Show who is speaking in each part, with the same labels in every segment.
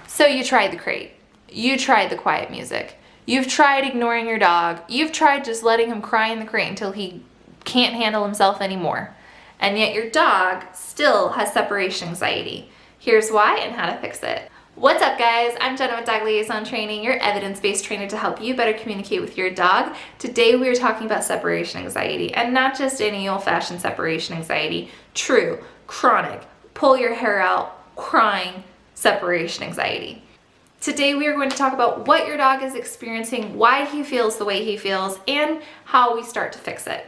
Speaker 1: So you tried the crate. You tried the quiet music. You've tried ignoring your dog. You've tried just letting him cry in the crate until he can't handle himself anymore. And yet your dog still has separation anxiety. Here's why and how to fix it. What's up, guys? I'm Jenna with Dog Liaison Training, your evidence-based trainer to help you better communicate with your dog. Today we are talking about separation anxiety, and not just any old-fashioned separation anxiety. True, chronic, pull your hair out, crying separation anxiety. Today we are going to talk about what your dog is experiencing, why he feels the way he feels, and how we start to fix it.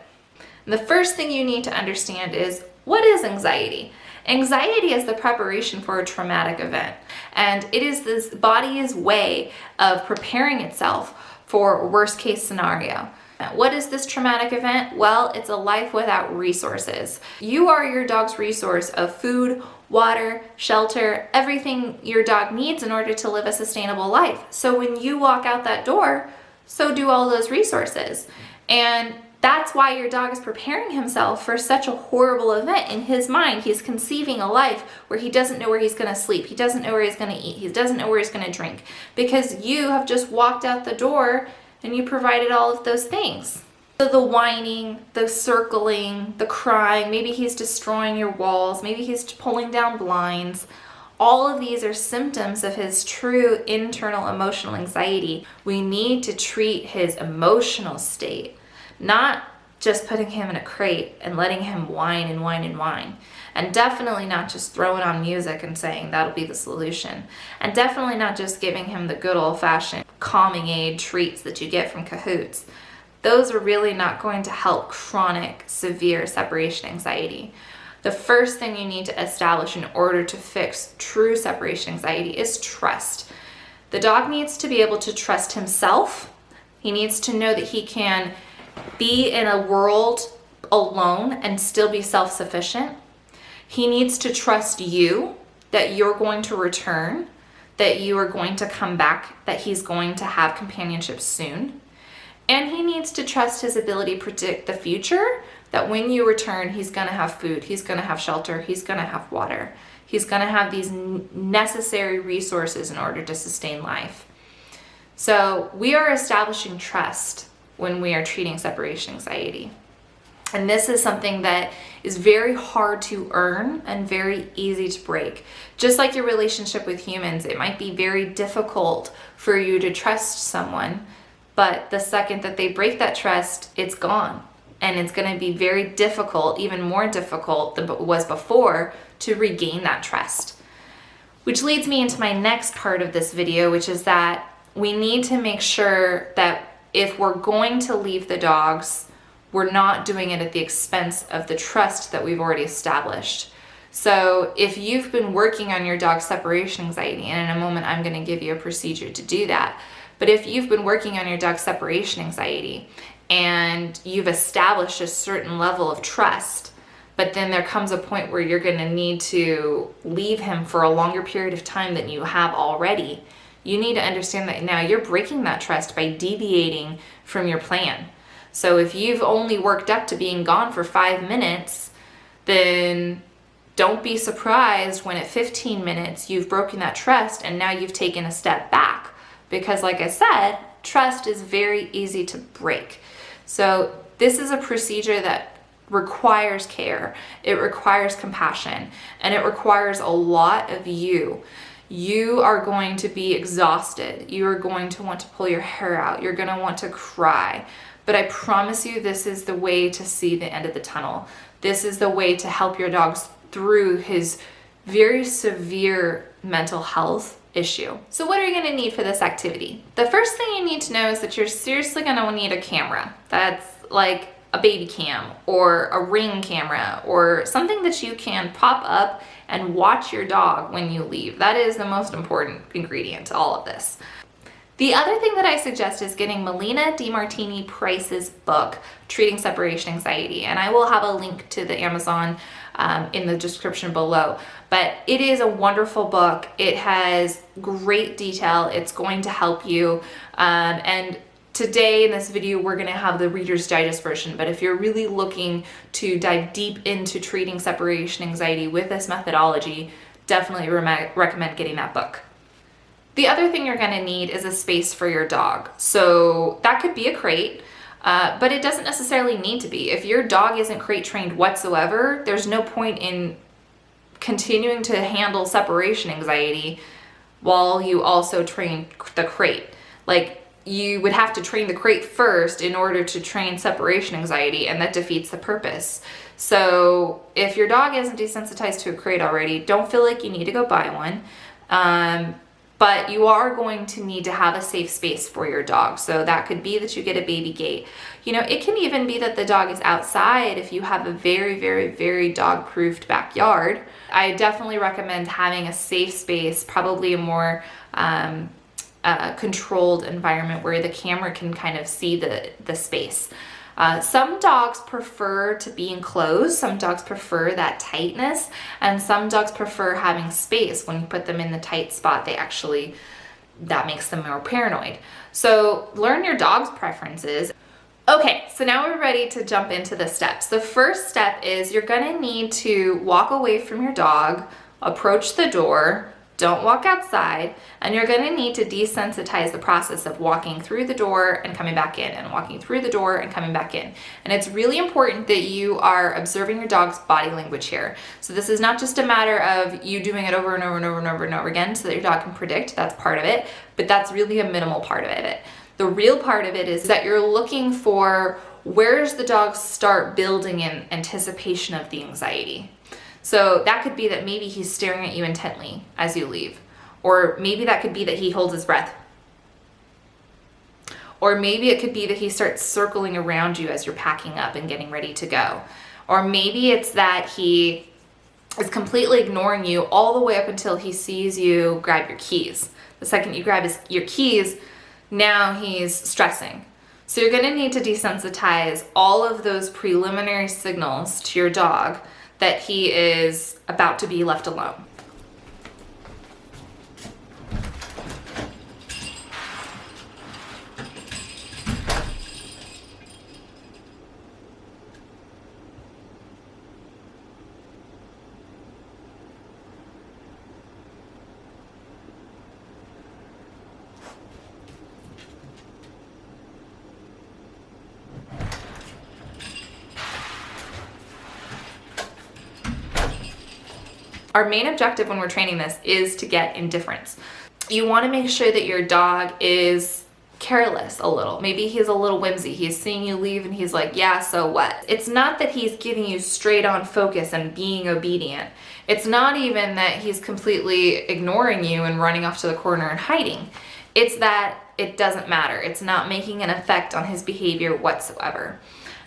Speaker 1: And the first thing you need to understand is, what is anxiety? Anxiety is the preparation for a traumatic event, and it is this body's way of preparing itself for a worst case scenario. What is this traumatic event? Well, it's a life without resources. You are your dog's resource of food, water, shelter, everything your dog needs in order to live a sustainable life. So when you walk out that door, so do all those resources. And that's why your dog is preparing himself for such a horrible event. In his mind, he's conceiving a life where he doesn't know where he's going to sleep. He doesn't know where he's going to eat. He doesn't know where he's going to drink, because you have just walked out the door and you provided all of those things. So the whining, the circling, the crying, maybe he's destroying your walls, maybe he's pulling down blinds. All of these are symptoms of his true internal emotional anxiety. We need to treat his emotional state, not just putting him in a crate and letting him whine and whine and whine. And definitely not just throwing on music and saying that'll be the solution. And definitely not just giving him the good old-fashioned calming aid treats that you get from Cahoots. Those are really not going to help chronic, severe separation anxiety. The first thing you need to establish in order to fix true separation anxiety is trust. The dog needs to be able to trust himself. He needs to know that he can be in a world alone and still be self-sufficient. He needs to trust you, that you're going to return, that you are going to come back, that he's going to have companionship soon. And he needs to trust his ability to predict the future, that when you return, he's going to have food, he's going to have shelter, he's going to have water. He's going to have these necessary resources in order to sustain life. So we are establishing trust when we are treating separation anxiety. And this is something that is very hard to earn and very easy to break. Just like your relationship with humans, it might be very difficult for you to trust someone, but the second that they break that trust, it's gone. And it's going to be very difficult, even more difficult than it was before, to regain that trust. Which leads me into my next part of this video, which is that we need to make sure that if we're going to leave the dogs, we're not doing it at the expense of the trust that we've already established. So if you've been working on your dog's separation anxiety, and in a moment I'm going to give you a procedure to do that, but if you've been working on your dog's separation anxiety and you've established a certain level of trust, but then there comes a point where you're going to need to leave him for a longer period of time than you have already, you need to understand that now you're breaking that trust by deviating from your plan. So if you've only worked up to being gone for 5 minutes, then don't be surprised when at 15 minutes you've broken that trust and now you've taken a step back. Because like I said, trust is very easy to break. So this is a procedure that requires care, it requires compassion, and it requires a lot of you. You are going to be exhausted. You are going to want to pull your hair out. You're going to want to cry. But I promise you, this is the way to see the end of the tunnel. This is the way to help your dog through his very severe mental health issue. So what are you going to need for this activity? The first thing you need to know is that you're seriously going to need a camera. That's like a baby cam or a Ring camera or something that you can pop up and watch your dog when you leave. That is the most important ingredient to all of this. The other thing that I suggest is getting Melina DeMartini Price's book, Treating Separation Anxiety, and I will have a link to the Amazon in the description below. But it is a wonderful book. It has great detail. It's going to help you. And today in this video, we're gonna have the Reader's Digest version, but if you're really looking to dive deep into treating separation anxiety with this methodology, definitely recommend getting that book. The other thing you're gonna need is a space for your dog. So that could be a crate, but it doesn't necessarily need to be. If your dog isn't crate trained whatsoever, there's no point in continuing to handle separation anxiety while you also train the crate. Like, you would have to train the crate first in order to train separation anxiety, and that defeats the purpose. So if your dog isn't desensitized to a crate already, don't feel like you need to go buy one. But you are going to need to have a safe space for your dog. So that could be that you get a baby gate. You know, it can even be that the dog is outside if you have a very, very, very dog-proofed backyard. I definitely recommend having a safe space, probably a more controlled environment where the camera can kind of see the space. Some dogs prefer to be enclosed, some dogs prefer that tightness, and some dogs prefer having space. When you put them in the tight spot, that makes them more paranoid. So learn your dog's preferences. Okay, so now we're ready to jump into the steps. The first step is you're gonna need to walk away from your dog, approach the door, don't walk outside, and you're gonna need to desensitize the process of walking through the door and coming back in, and walking through the door and coming back in. And it's really important that you are observing your dog's body language here. So this is not just a matter of you doing it over and over and over and over and over again so that your dog can predict. That's part of it, but that's really a minimal part of it. The real part of it is that you're looking for, where does the dog start building in anticipation of the anxiety? So that could be that maybe he's staring at you intently as you leave. Or maybe that could be that he holds his breath. Or maybe it could be that he starts circling around you as you're packing up and getting ready to go. Or maybe it's that he is completely ignoring you all the way up until he sees you grab your keys. The second you grab your keys, now he's stressing. So you're gonna need to desensitize all of those preliminary signals to your dog that he is about to be left alone. Our main objective when we're training this is to get indifference. You want to make sure that your dog is careless a little. Maybe he's a little whimsy. He's seeing you leave and he's like, yeah, so what? It's not that he's giving you straight on focus and being obedient. It's not even that he's completely ignoring you and running off to the corner and hiding. It's that it doesn't matter. It's not making an effect on his behavior whatsoever.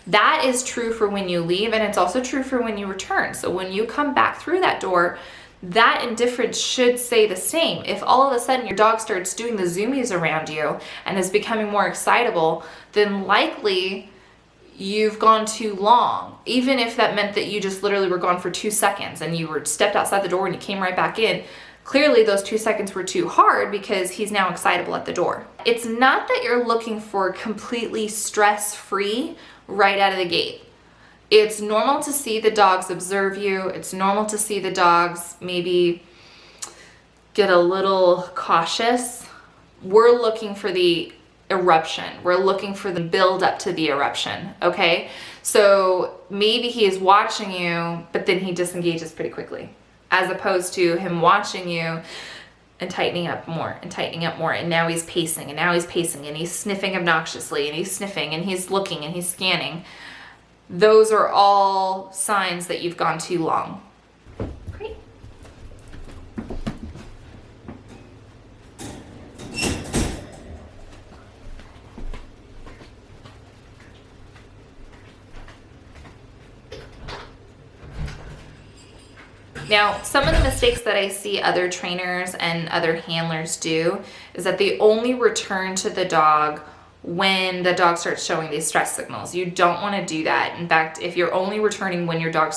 Speaker 1: That is true for when you leave, and it's also true for when you return. So when you come back through that door, that indifference should stay the same. If all of a sudden your dog starts doing the zoomies around you and is becoming more excitable, then likely you've gone too long. Even if that meant that you just literally were gone for 2 seconds and you were stepped outside the door and you came right back in, clearly those 2 seconds were too hard because he's now excitable at the door. It's not that you're looking for completely stress-free right out of the gate. It's normal to see the dogs observe you. It's normal to see the dogs maybe get a little cautious. We're looking for the eruption. We're looking for the build up to the eruption, okay? So maybe he is watching you, but then he disengages pretty quickly, as opposed to him watching you and tightening up more and tightening up more, and now he's pacing, and now he's pacing, and he's sniffing obnoxiously, and he's sniffing, and he's looking, and he's scanning. Those are all signs that you've gone too long. Great. Now, some of the mistakes that I see other trainers and other handlers do is that they only return to the dog when the dog starts showing these stress signals. You don't want to do that. In fact, if you're only returning when your dog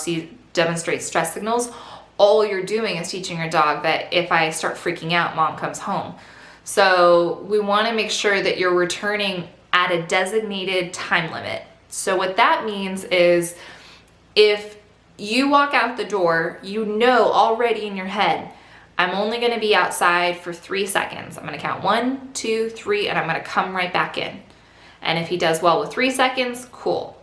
Speaker 1: demonstrates stress signals, all you're doing is teaching your dog that if I start freaking out, mom comes home. So we want to make sure that you're returning at a designated time limit. So what that means is if you walk out the door, you know already in your head, I'm only gonna be outside for 3 seconds. I'm gonna count 1, 2, 3, and I'm gonna come right back in. And if he does well with 3 seconds, cool.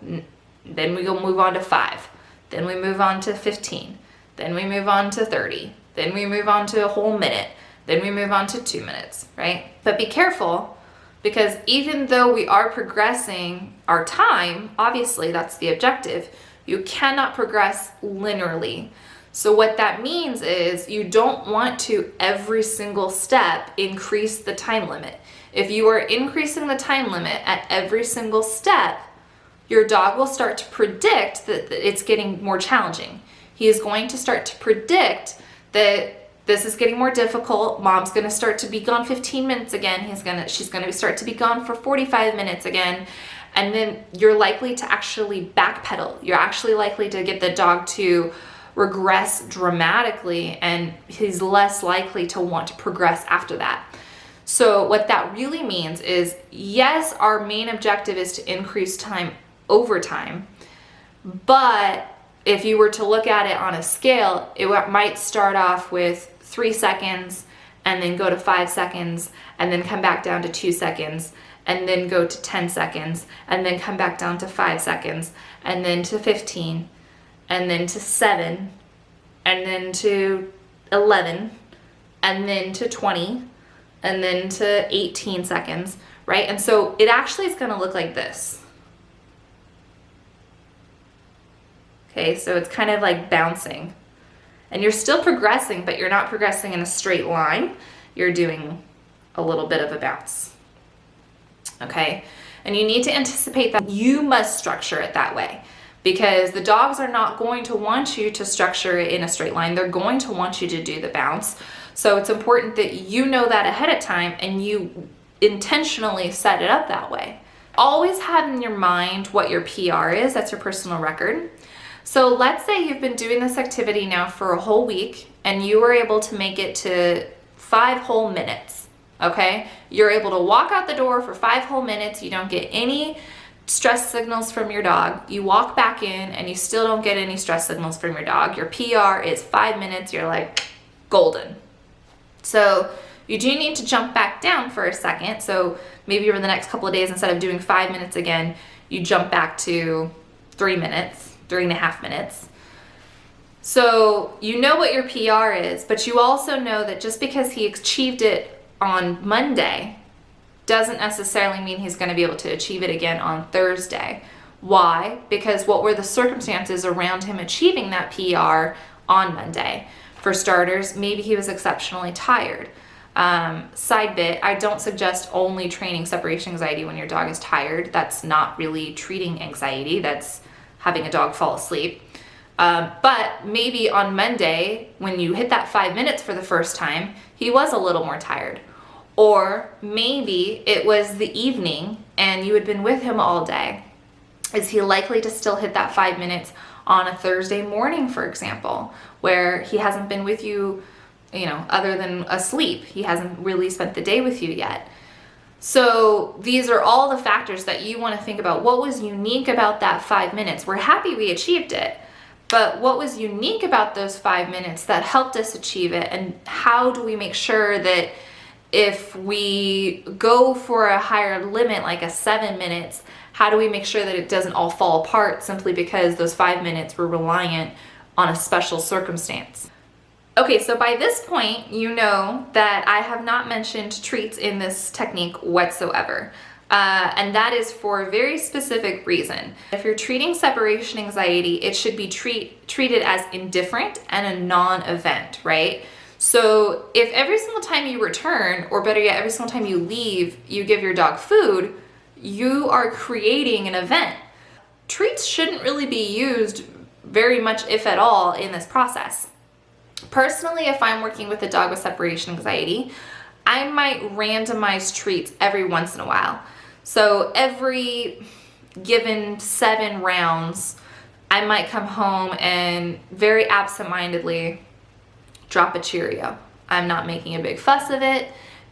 Speaker 1: Then we go move on to 5. Then we move on to 15. Then we move on to 30. Then we move on to a whole minute. Then we move on to 2 minutes, right? But be careful, because even though we are progressing our time, obviously that's the objective, you cannot progress linearly. So what that means is you don't want to every single step increase the time limit. If you are increasing the time limit at every single step, your dog will start to predict that it's getting more challenging. He is going to start to predict that this is getting more difficult. Mom's gonna start to be gone 15 minutes again. She's gonna start to be gone for 45 minutes again. And then you're likely to actually backpedal. You're actually likely to get the dog to regress dramatically, and he's less likely to want to progress after that. So what that really means is, yes, our main objective is to increase time over time, but if you were to look at it on a scale, it might start off with 3 seconds and then go to 5 seconds and then come back down to 2 seconds and then go to 10 seconds and then come back down to 5 seconds and then to 15 and then to 7 and then to 11 and then to 20 and then to 18 seconds, right? And so it actually is going to look like this. Okay, so it's kind of like bouncing. And you're still progressing, but you're not progressing in a straight line. You're doing a little bit of a bounce. Okay? And you need to anticipate that you must structure it that way, because the dogs are not going to want you to structure it in a straight line. They're going to want you to do the bounce. So it's important that you know that ahead of time and you intentionally set it up that way. Always have in your mind what your PR is. That's your personal record. So let's say you've been doing this activity now for a whole week and you were able to make it to 5 whole minutes, okay? You're able to walk out the door for 5 whole minutes. You don't get any stress signals from your dog. You walk back in and you still don't get any stress signals from your dog. Your PR is 5 minutes. You're like golden. So you do need to jump back down for a second. So maybe over the next couple of days, instead of doing 5 minutes again, you jump back to 3 minutes. 3.5 minutes. So you know what your PR is, but you also know that just because he achieved it on Monday doesn't necessarily mean he's going to be able to achieve it again on Thursday. Why? Because what were the circumstances around him achieving that PR on Monday? For starters, maybe he was exceptionally tired. Side bit, I don't suggest only training separation anxiety when your dog is tired. That's not really treating anxiety. That's having a dog fall asleep. But maybe on Monday, when you hit that 5 minutes for the first time, he was a little more tired. Or maybe it was the evening and you had been with him all day. Is he likely to still hit that 5 minutes on a Thursday morning, for example, where he hasn't been with you, other than asleep? He hasn't really spent the day with you yet. So these are all the factors that you want to think about. What was unique about that 5 minutes? We're happy we achieved it, but what was unique about those 5 minutes that helped us achieve it? And how do we make sure that if we go for a higher limit, like a 7 minutes, how do we make sure that it doesn't all fall apart simply because those 5 minutes were reliant on a special circumstance? Okay, so by this point, you know that I have not mentioned treats in this technique whatsoever. And that is for a very specific reason. If you're treating separation anxiety, it should be treated as indifferent and a non-event, right? So if every single time you return, or better yet, every single time you leave, you give your dog food, you are creating an event. Treats shouldn't really be used very much, if at all, in this process. Personally, if I'm working with a dog with separation anxiety, I might randomize treats every once in a while. So every given 7 rounds, I might come home and very absentmindedly drop a Cheerio. I'm not making a big fuss of it.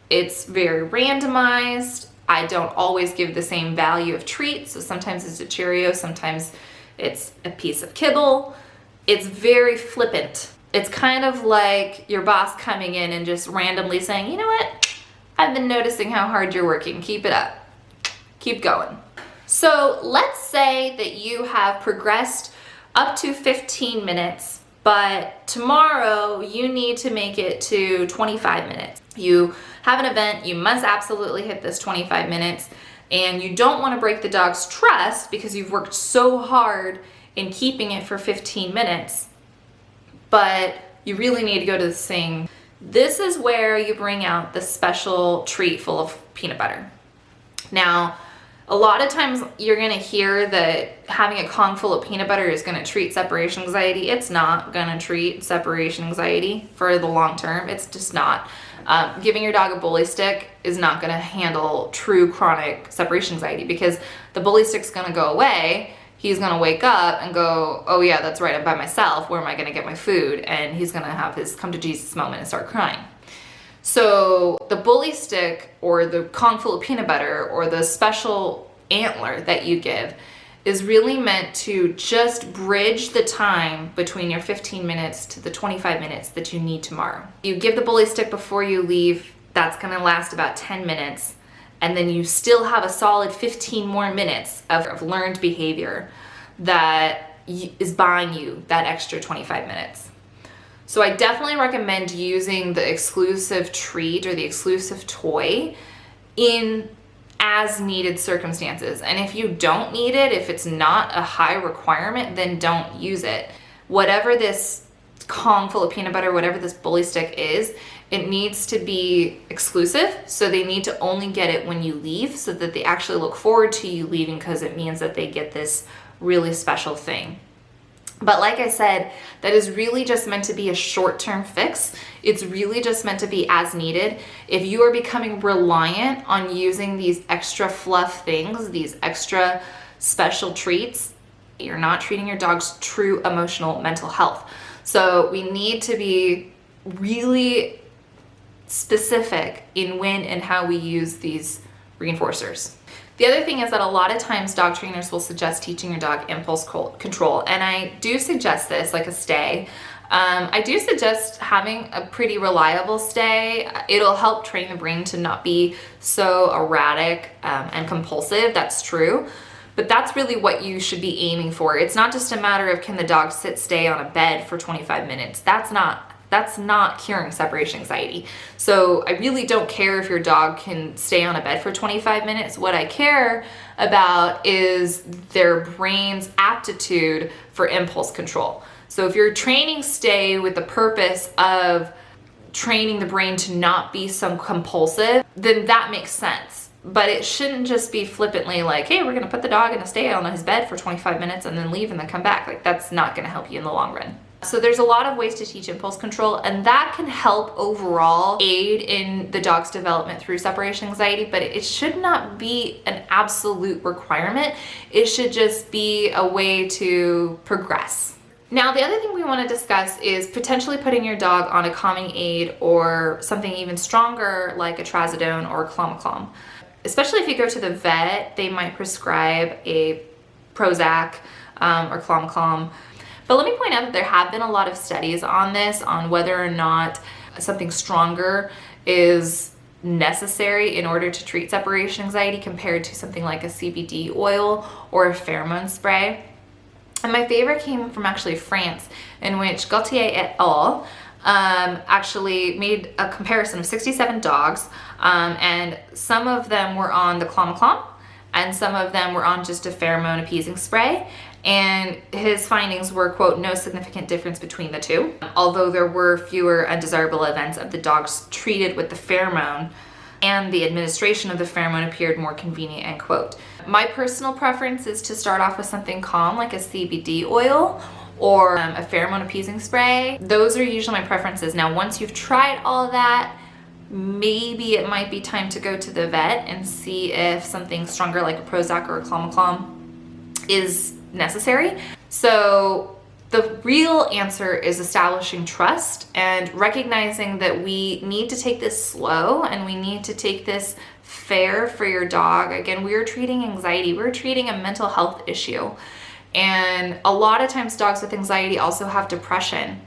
Speaker 1: It's very randomized. I don't always give the same value of treats. So sometimes it's a Cheerio, sometimes it's a piece of kibble. It's very flippant. It's kind of like your boss coming in and just randomly saying, you know what? I've been noticing how hard you're working. Keep it up. Keep going. So let's say that you have progressed up to 15 minutes, but tomorrow you need to make it to 25 minutes. You have an event, you must absolutely hit this 25 minutes, and you don't want to break the dog's trust because you've worked so hard in keeping it for 15 minutes, but you really need to go to this thing. This is where you bring out the special treat full of peanut butter. Now, a lot of times you're gonna hear that having a Kong full of peanut butter is gonna treat separation anxiety. It's not gonna treat separation anxiety for the long term. It's just not. Giving your dog a bully stick is not gonna handle true chronic separation anxiety because the bully stick's gonna go away. He's gonna wake up and go, oh yeah, that's right, I'm by myself. Where am I gonna get my food? And he's gonna have his come to Jesus moment and start crying. So the bully stick or the Kong full of peanut butter or the special antler that you give is really meant to just bridge the time between your 15 minutes to the 25 minutes that you need tomorrow. You give the bully stick before you leave, that's gonna last about 10 minutes. And then you still have a solid 15 more minutes of learned behavior that is buying you that extra 25 minutes. So I definitely recommend using the exclusive treat or the exclusive toy in as needed circumstances. And if you don't need it, if it's not a high requirement, then don't use it. Whatever this Kong full of peanut butter, whatever this bully stick is, it needs to be exclusive. So they need to only get it when you leave so that they actually look forward to you leaving because it means that they get this really special thing. But like I said, that is really just meant to be a short-term fix. It's really just meant to be as needed. If you are becoming reliant on using these extra fluff things, these extra special treats, you're not treating your dog's true emotional mental health. So we need to be really specific in when and how we use these reinforcers. The other thing is that a lot of times dog trainers will suggest teaching your dog impulse control, and I do suggest this, like a stay. I do suggest having a pretty reliable stay. It'll help train the brain to not be so erratic and compulsive, that's true. But that's really what you should be aiming for. It's not just a matter of can the dog stay on a bed for 25 minutes. That's not curing separation anxiety. So I really don't care if your dog can stay on a bed for 25 minutes. What I care about is their brain's aptitude for impulse control. So if you're training stay with the purpose of training the brain to not be so compulsive, then that makes sense. But it shouldn't just be flippantly like, hey, we're gonna put the dog in a stay on his bed for 25 minutes and then leave and then come back. Like, that's not gonna help you in the long run. So there's a lot of ways to teach impulse control, and that can help overall aid in the dog's development through separation anxiety, but it should not be an absolute requirement. It should just be a way to progress. Now, the other thing we want to discuss is potentially putting your dog on a calming aid or something even stronger like a trazodone or clomipramine. Especially if you go to the vet, they might prescribe a Prozac or clomipramine. But let me point out that there have been a lot of studies on this, on whether or not something stronger is necessary in order to treat separation anxiety compared to something like a CBD oil or a pheromone spray. And my favorite came from actually France, in which Gaultier et al. Actually made a comparison of 67 dogs, and some of them were on the clomipramine and some of them were on just a pheromone appeasing spray. And his findings were, quote, no significant difference between the two, although there were fewer undesirable events of the dogs treated with the pheromone, and the administration of the pheromone appeared more convenient, end quote. My personal preference is to start off with something calm like a CBD oil or a pheromone appeasing spray. Those are usually my preferences. Now, once you've tried all that, maybe it might be time to go to the vet and see if something stronger like a Prozac or a clomipramine is necessary. So the real answer is establishing trust and recognizing that we need to take this slow and we need to take this fair for your dog. Again, we're treating anxiety, we're treating a mental health issue. And a lot of times dogs with anxiety also have depression.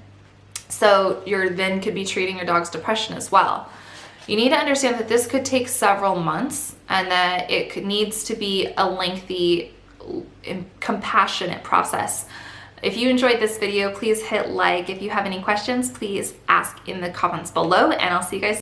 Speaker 1: So you're then could be treating your dog's depression as well. You need to understand that this could take several months and that needs to be a lengthy, compassionate process. If you enjoyed this video, please hit like. If you have any questions, please ask in the comments below, and I'll see you guys